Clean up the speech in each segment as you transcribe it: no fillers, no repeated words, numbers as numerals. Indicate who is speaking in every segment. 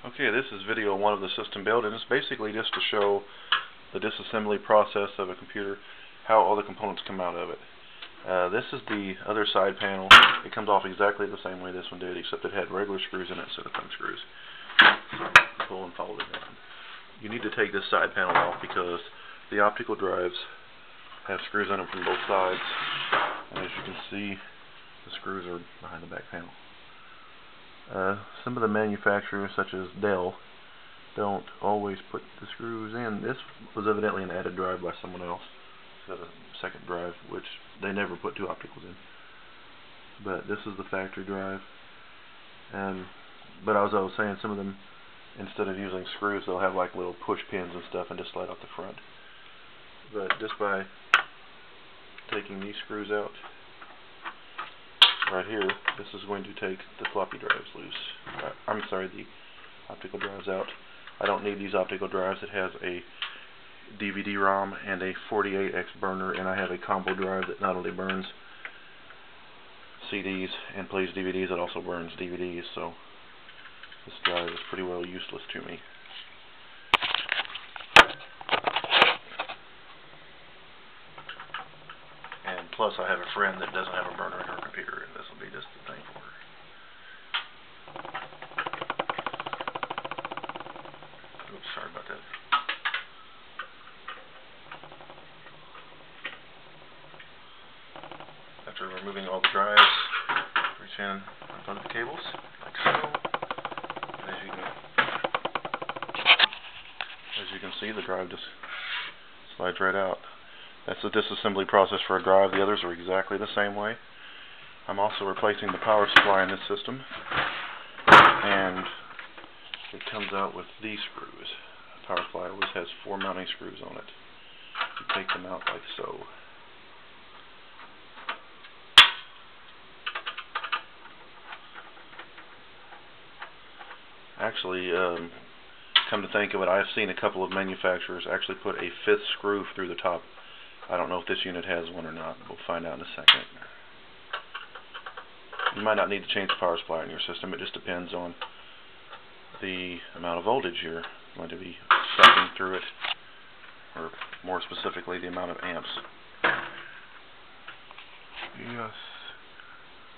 Speaker 1: Okay, this is video 1 of the system build, and it's basically just to show the disassembly process of a computer, how all the components come out of it. This is the other side panel. It comes off exactly the same way this one did, except it had regular screws in it instead of thumb screws. Pull and follow it down. You need to take this side panel off because the optical drives have screws in them from both sides, and as you can see, the screws are behind the back panel. Some of the manufacturers, such as Dell, don't always put the screws in. This was evidently an added drive by someone else. It's got a second drive, which they never put two opticals in. But this is the factory drive. But as I was saying, some of them, instead of using screws, they'll have like little push pins and stuff and just slide off the front. But just by taking these screws out, right here, this is going to take the floppy drives loose. I'm sorry, the optical drives out. I don't need these optical drives. It has a DVD-ROM and a 48X burner, and I have a combo drive that not only burns CDs and plays DVDs, it also burns DVDs, so this drive is pretty well useless to me. And plus I have a friend that doesn't have a burner in her computer, and this will be just the thing for her. Oops, sorry about that. After removing all the drives, reach in and unplug the cables, like so. And as you can see, the drive just slides right out. That's the disassembly process for a drive. The others are exactly the same way. I'm also replacing the power supply in this system, and it comes out with these screws. The power supply always has 4 mounting screws on it. You take them out like so. Actually, come to think of it, I've seen a couple of manufacturers actually put a 5th screw through the top. I don't know if this unit has one or not. We'll find out in a second. You might not need to change the power supply in your system. It just depends on the amount of voltage you're going to be sucking through it, or more specifically, the amount of amps. Yes.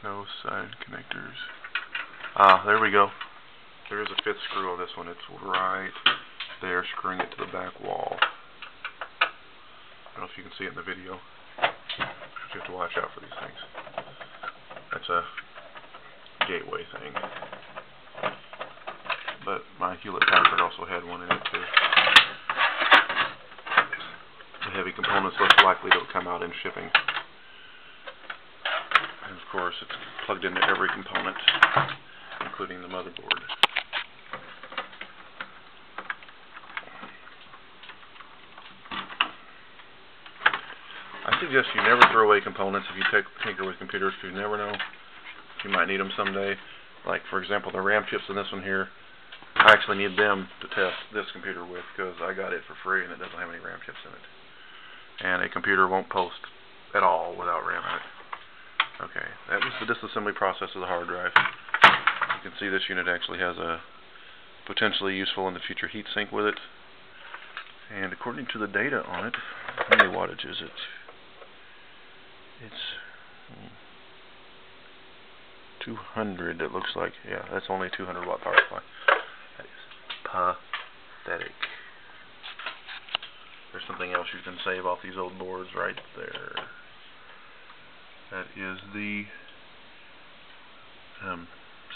Speaker 1: No side connectors. Ah, there we go. There is a 5th screw on this one. It's right there, screwing it to the back wall. I don't know if you can see it in the video. You have to watch out for these things. That's a gateway thing. But my Hewlett-Packard also had one in it too. The heavy components less likely to come out in shipping. And of course it's plugged into every component, including the motherboard. I suggest you never throw away components if you tinker with computers, because you never know. You might need them someday. Like, for example, the RAM chips in this one here, I actually need them to test this computer with, because I got it for free and it doesn't have any RAM chips in it. And a computer won't post at all without RAM in it. Okay, that was the disassembly process of the hard drive. You can see this unit actually has a potentially useful in the future heatsink with it. And according to the data on it, how many wattage is it? It's 200, it looks like. Yeah, that's only a 200 watt power supply. That is pathetic. There's something else you can save off these old boards right there. That is the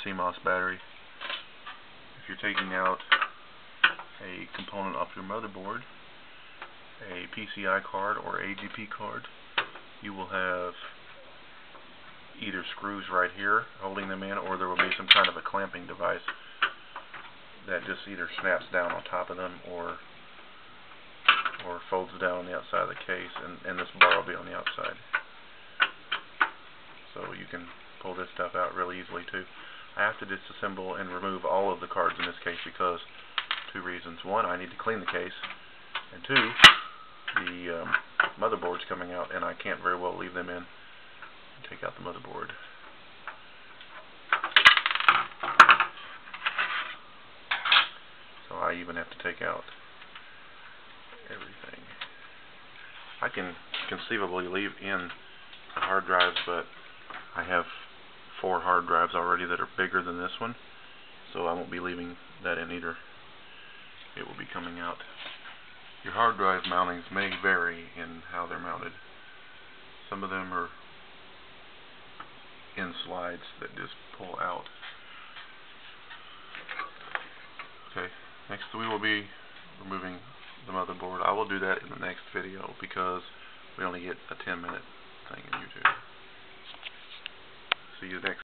Speaker 1: CMOS battery. If you're taking out a component off your motherboard, a PCI card or AGP card, you will have either screws right here holding them in, or there will be some kind of a clamping device that just either snaps down on top of them or folds down on the outside of the case, and this bar will be on the outside. So you can pull this stuff out really easily too. I have to disassemble and remove all of the cards in this case because 2 reasons. 1, I need to clean the case, and 2, the motherboard's coming out and I can't very well leave them in. Take out the motherboard. I even have to take out everything. I can conceivably leave in the hard drives, but I have 4 hard drives already that are bigger than this one, so I won't be leaving that in either. It will be coming out. Your hard drive mountings may vary in how they're mounted. Some of them are in slides that just pull out. Okay, next we will be removing the motherboard. I will do that in the next video because we only get a 10-minute thing in YouTube. See you next.